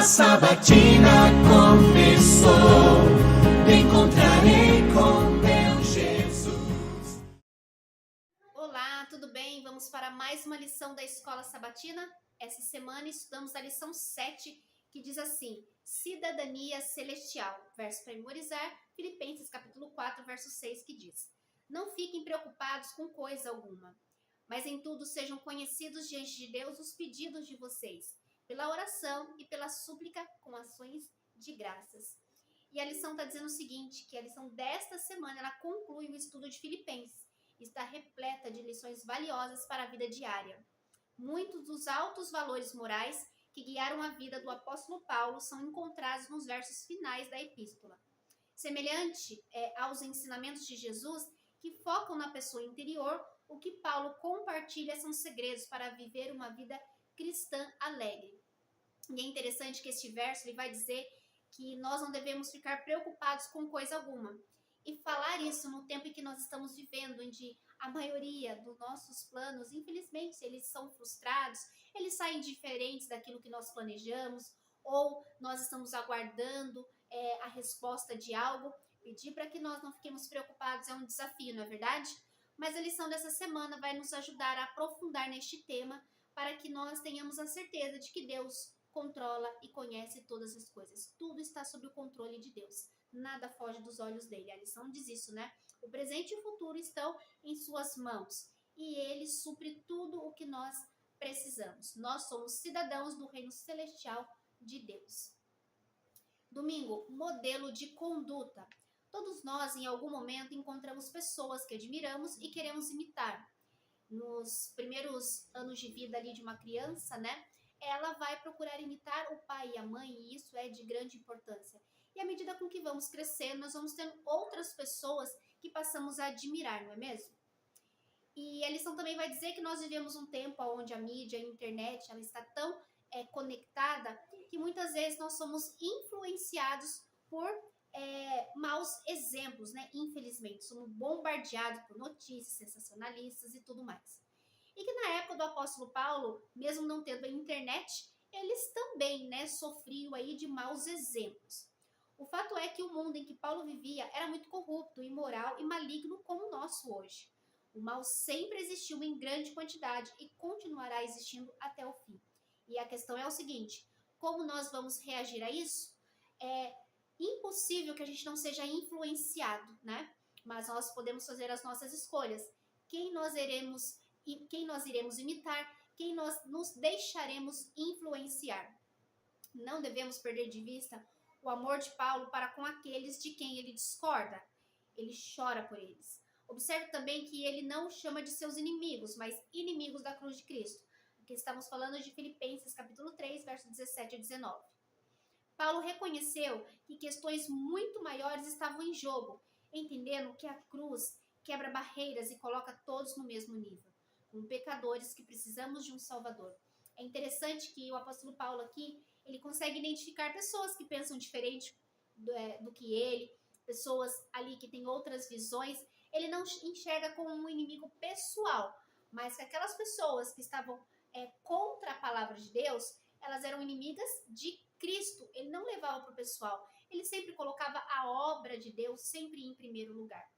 sabatina começou. Me encontrarei com meu Jesus. Olá, tudo bem? Vamos para mais uma lição da Escola Sabatina. Essa semana estudamos a lição 7, que diz assim: cidadania celestial. Verso para memorizar, Filipenses capítulo 4, verso 6, que diz: não fiquem preocupados com coisa alguma, mas em tudo sejam conhecidos diante de Deus os pedidos de vocês, pela oração e pela súplica com ações de graças. E a lição está dizendo o seguinte, que a lição desta semana, ela conclui o estudo de Filipenses. Está repleta de lições valiosas para a vida diária. Muitos dos altos valores morais que guiaram a vida do apóstolo Paulo são encontrados nos versos finais da epístola. Semelhante aos ensinamentos de Jesus, que focam na pessoa interior, o que Paulo compartilha são segredos para viver uma vida cristã alegre. E é interessante que este verso ele vai dizer que nós não devemos ficar preocupados com coisa alguma. E falar isso no tempo em que nós estamos vivendo, onde a maioria dos nossos planos, infelizmente, eles são frustrados, eles saem diferentes daquilo que nós planejamos, ou nós estamos aguardando a resposta de algo. Pedir para que nós não fiquemos preocupados é um desafio, não é verdade? Mas a lição dessa semana vai nos ajudar a aprofundar neste tema para que nós tenhamos a certeza de que Deus controla e conhece todas as coisas. Tudo está sob o controle de Deus. Nada foge dos olhos dele. A lição diz isso, né? O presente e o futuro estão em suas mãos. E ele supre tudo o que nós precisamos. Nós somos cidadãos do reino celestial de Deus. Domingo, modelo de conduta. Todos nós, em algum momento, encontramos pessoas que admiramos e queremos imitar. Nos primeiros anos de vida ali de uma criança, né? Ela vai procurar imitar o pai e a mãe, e isso é de grande importância. E à medida com que vamos crescendo, nós vamos tendo outras pessoas que passamos a admirar, não é mesmo? E a lição também vai dizer que nós vivemos um tempo onde a mídia, a internet, ela está tão conectada que muitas vezes nós somos influenciados por maus exemplos, né? Infelizmente, somos bombardeados por notícias sensacionalistas e tudo mais. E que na época do apóstolo Paulo, mesmo não tendo a internet, eles também, né, sofriam aí de maus exemplos. O fato é que o mundo em que Paulo vivia era muito corrupto, imoral e maligno como o nosso hoje. O mal sempre existiu em grande quantidade e continuará existindo até o fim. E a questão é o seguinte: como nós vamos reagir a isso? É impossível que a gente não seja influenciado, né? Mas nós podemos fazer as nossas escolhas. Quem nós iremos imitar, quem nós nos deixaremos influenciar. Não devemos perder de vista o amor de Paulo para com aqueles de quem ele discorda. Ele chora por eles. Observe também que ele não chama de seus inimigos, mas inimigos da cruz de Cristo. Aqui estamos falando de Filipenses capítulo 3, versos 17 a 19. Paulo reconheceu que questões muito maiores estavam em jogo, entendendo que a cruz quebra barreiras e coloca todos no mesmo nível, como pecadores que precisamos de um Salvador. É interessante que o apóstolo Paulo aqui, ele consegue identificar pessoas que pensam diferente do que ele, pessoas ali que têm outras visões. Ele não enxerga como um inimigo pessoal, mas que aquelas pessoas que estavam contra a palavra de Deus, elas eram inimigas de Cristo. Ele não levava para o pessoal, ele sempre colocava a obra de Deus sempre em primeiro lugar.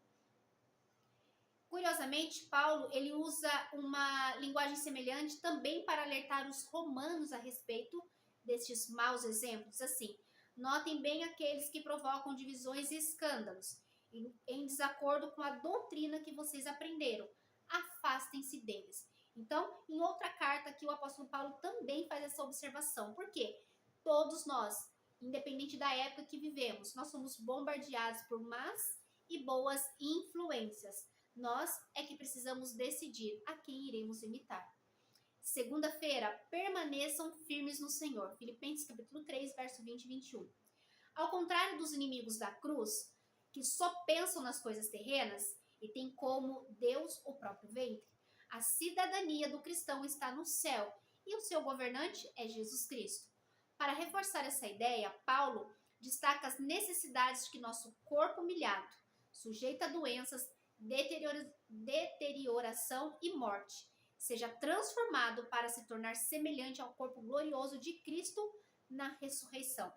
Curiosamente, Paulo ele usa uma linguagem semelhante também para alertar os romanos a respeito destes maus exemplos. Assim, notem bem aqueles que provocam divisões e escândalos, em desacordo com a doutrina que vocês aprenderam. Afastem-se deles. Então, em outra carta que o apóstolo Paulo também faz essa observação. Por quê? Todos nós, independente da época que vivemos, nós somos bombardeados por más e boas influências. Nós é que precisamos decidir a quem iremos imitar. Segunda-feira, permaneçam firmes no Senhor. Filipenses capítulo 3, verso 20 e 21. Ao contrário dos inimigos da cruz, que só pensam nas coisas terrenas e têm como Deus o próprio ventre, a cidadania do cristão está no céu e o seu governante é Jesus Cristo. Para reforçar essa ideia, Paulo destaca as necessidades de que nosso corpo humilhado, sujeito a doenças, deterioração e morte, seja transformado para se tornar semelhante ao corpo glorioso de Cristo na ressurreição.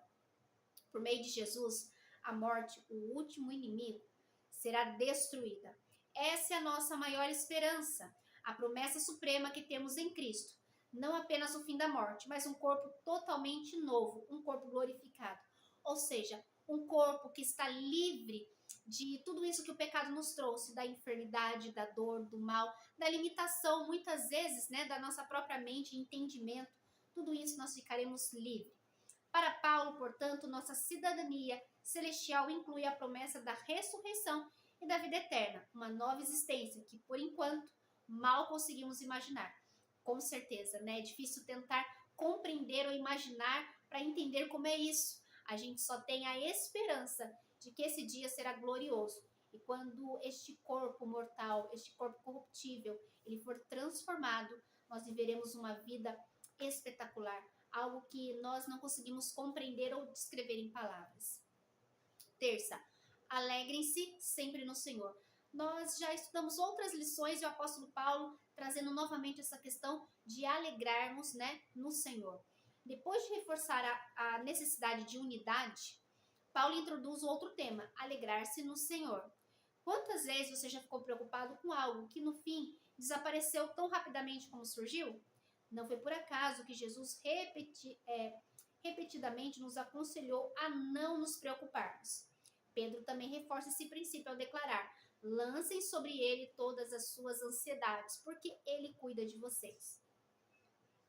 Por meio de Jesus, a morte, o último inimigo, será destruída. Essa é a nossa maior esperança, a promessa suprema que temos em Cristo. Não apenas o fim da morte, mas um corpo totalmente novo, um corpo glorificado. Ou seja, um corpo que está livre de tudo isso que o pecado nos trouxe, da enfermidade, da dor, do mal, da limitação, muitas vezes, né, da nossa própria mente, entendimento. Tudo isso nós ficaremos livres. Para Paulo, portanto, nossa cidadania celestial inclui a promessa da ressurreição e da vida eterna, uma nova existência que, por enquanto, mal conseguimos imaginar. Com certeza, né? É difícil tentar compreender ou imaginar para entender como é isso. A gente só tem a esperança de que esse dia será glorioso. E quando este corpo mortal, este corpo corruptível, ele for transformado, nós viveremos uma vida espetacular, algo que nós não conseguimos compreender ou descrever em palavras. Terça, alegrem-se sempre no Senhor. Nós já estudamos outras lições e o apóstolo Paulo trazendo novamente essa questão de alegrarmos, né, no Senhor. Depois de reforçar a necessidade de unidade, Paulo introduz outro tema, alegrar-se no Senhor. Quantas vezes você já ficou preocupado com algo que no fim desapareceu tão rapidamente como surgiu? Não foi por acaso que Jesus repetidamente nos aconselhou a não nos preocuparmos. Pedro também reforça esse princípio ao declarar: lancem sobre ele todas as suas ansiedades, porque ele cuida de vocês.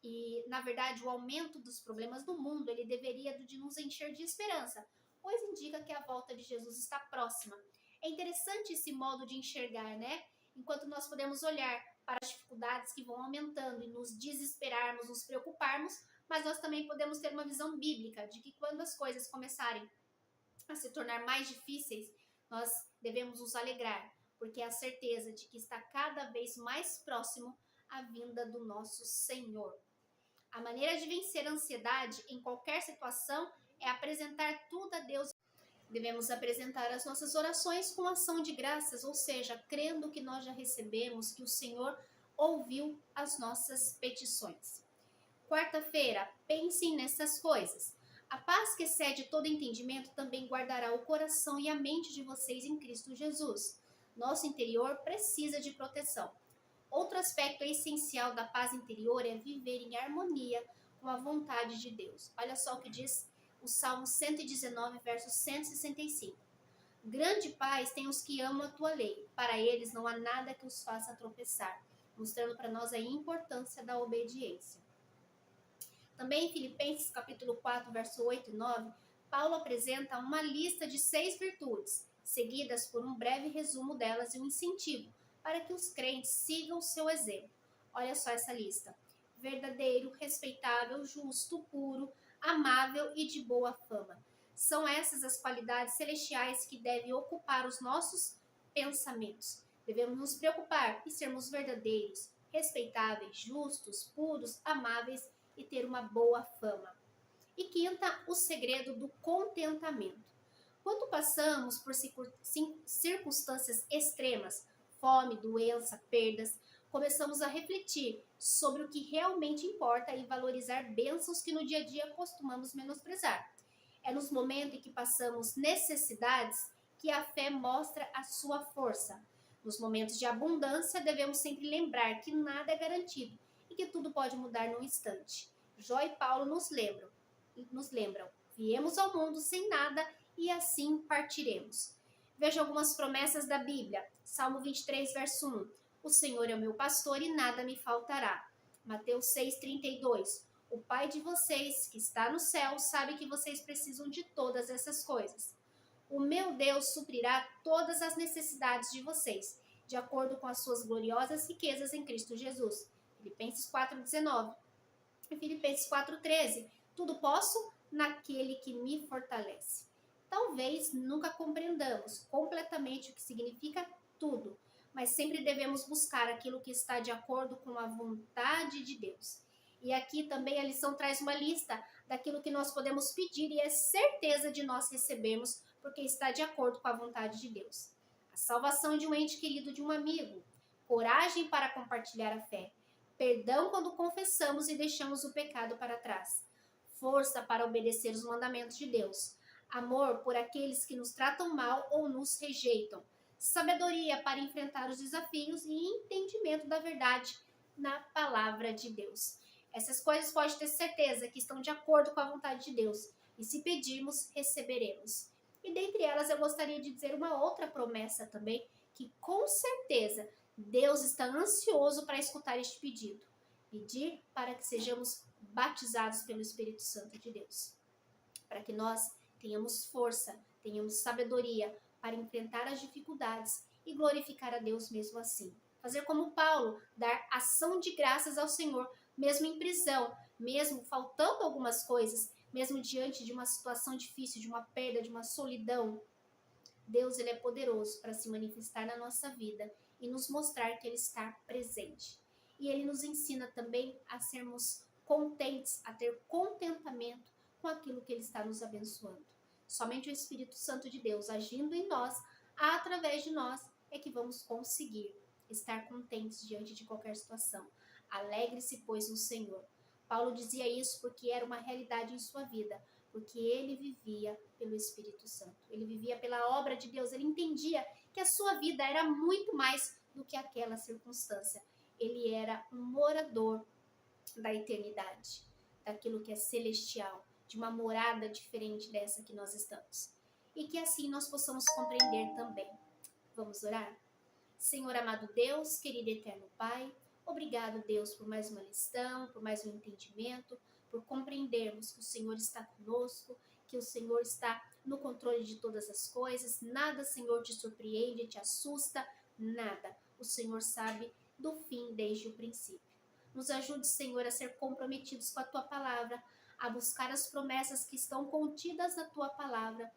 E, na verdade, o aumento dos problemas do mundo, ele deveria de nos encher de esperança, pois indica que a volta de Jesus está próxima. É interessante esse modo de enxergar, né? Enquanto nós podemos olhar para as dificuldades que vão aumentando e nos desesperarmos, nos preocuparmos, mas nós também podemos ter uma visão bíblica de que quando as coisas começarem a se tornar mais difíceis, nós devemos nos alegrar, porque é a certeza de que está cada vez mais próximo a vinda do nosso Senhor. A maneira de vencer a ansiedade em qualquer situação é apresentar tudo a Deus. Devemos apresentar as nossas orações com ação de graças, ou seja, crendo que nós já recebemos, que o Senhor ouviu as nossas petições. Quarta-feira, pensem nessas coisas. A paz que excede todo entendimento também guardará o coração e a mente de vocês em Cristo Jesus. Nosso interior precisa de proteção. Outro aspecto essencial da paz interior é viver em harmonia com a vontade de Deus. Olha só o que diz o Salmo 119, verso 165. Grande paz tem os que amam a tua lei. Para eles não há nada que os faça tropeçar, mostrando para nós a importância da obediência. Também em Filipenses capítulo 4, verso 8 e 9, Paulo apresenta uma lista de 6 virtudes, seguidas por um breve resumo delas e um incentivo para que os crentes sigam o seu exemplo. Olha só essa lista: verdadeiro, respeitável, justo, puro, amável e de boa fama. São essas as qualidades celestiais que devem ocupar os nossos pensamentos. Devemos nos preocupar em sermos verdadeiros, respeitáveis, justos, puros, amáveis e ter uma boa fama. E quinta, o segredo do contentamento. Quando passamos por circunstâncias extremas, fome, doença, perdas, começamos a refletir sobre o que realmente importa e valorizar bênçãos que no dia a dia costumamos menosprezar. É nos momentos em que passamos necessidades que a fé mostra a sua força. Nos momentos de abundância, devemos sempre lembrar que nada é garantido e que tudo pode mudar num instante. Jó e Paulo nos lembram, viemos ao mundo sem nada e assim partiremos. Veja algumas promessas da Bíblia. Salmo 23, verso 1. O Senhor é o meu pastor e nada me faltará. Mateus 6,32. O Pai de vocês, que está no céu, sabe que vocês precisam de todas essas coisas. O meu Deus suprirá todas as necessidades de vocês, de acordo com as suas gloriosas riquezas em Cristo Jesus. Filipenses 4,19. E Filipenses 4,13. Tudo posso naquele que me fortalece. Talvez nunca compreendamos completamente o que significa tudo, mas sempre devemos buscar aquilo que está de acordo com a vontade de Deus. E aqui também a lição traz uma lista daquilo que nós podemos pedir e é certeza de nós recebermos, porque está de acordo com a vontade de Deus. A salvação de um ente querido, de um amigo, coragem para compartilhar a fé, perdão quando confessamos e deixamos o pecado para trás, força para obedecer os mandamentos de Deus, amor por aqueles que nos tratam mal ou nos rejeitam, sabedoria para enfrentar os desafios e entendimento da verdade na palavra de Deus. Essas coisas pode ter certeza que estão de acordo com a vontade de Deus, e se pedirmos, receberemos. E dentre elas eu gostaria de dizer uma outra promessa também, que com certeza Deus está ansioso para escutar este pedido. Pedir para que sejamos batizados pelo Espírito Santo de Deus, para que nós tenhamos força, tenhamos sabedoria para enfrentar as dificuldades e glorificar a Deus mesmo assim. Fazer como Paulo, dar ação de graças ao Senhor, mesmo em prisão, mesmo faltando algumas coisas, mesmo diante de uma situação difícil, de uma perda, de uma solidão. Deus, ele é poderoso para se manifestar na nossa vida e nos mostrar que ele está presente. E ele nos ensina também a sermos contentes, a ter contentamento com aquilo que ele está nos abençoando. Somente o Espírito Santo de Deus agindo em nós, através de nós, é que vamos conseguir estar contentes diante de qualquer situação. Alegre-se, pois, no Senhor. Paulo dizia isso porque era uma realidade em sua vida, porque ele vivia pelo Espírito Santo. Ele vivia pela obra de Deus. Ele entendia que a sua vida era muito mais do que aquela circunstância. Ele era um morador da eternidade, daquilo que é celestial, de uma morada diferente dessa que nós estamos. E que assim nós possamos compreender também. Vamos orar? Senhor amado Deus, querido e eterno Pai, obrigado, Deus, por mais uma lição, por mais um entendimento, por compreendermos que o Senhor está conosco, que o Senhor está no controle de todas as coisas. Nada, Senhor, te surpreende, te assusta, nada. O Senhor sabe do fim desde o princípio. Nos ajude, Senhor, a ser comprometidos com a Tua palavra, a buscar as promessas que estão contidas na Tua palavra,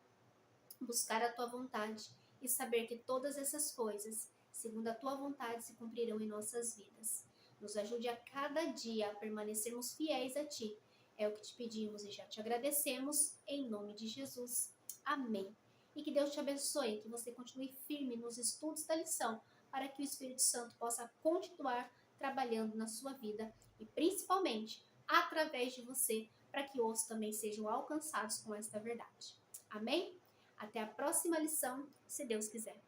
buscar a Tua vontade e saber que todas essas coisas, segundo a Tua vontade, se cumprirão em nossas vidas. Nos ajude a cada dia a permanecermos fiéis a Ti. É o que te pedimos e já te agradecemos, em nome de Jesus. Amém. E que Deus te abençoe, que você continue firme nos estudos da lição, para que o Espírito Santo possa continuar trabalhando na sua vida e principalmente através de você, para que outros também sejam alcançados com esta verdade. Amém? Até a próxima lição, se Deus quiser.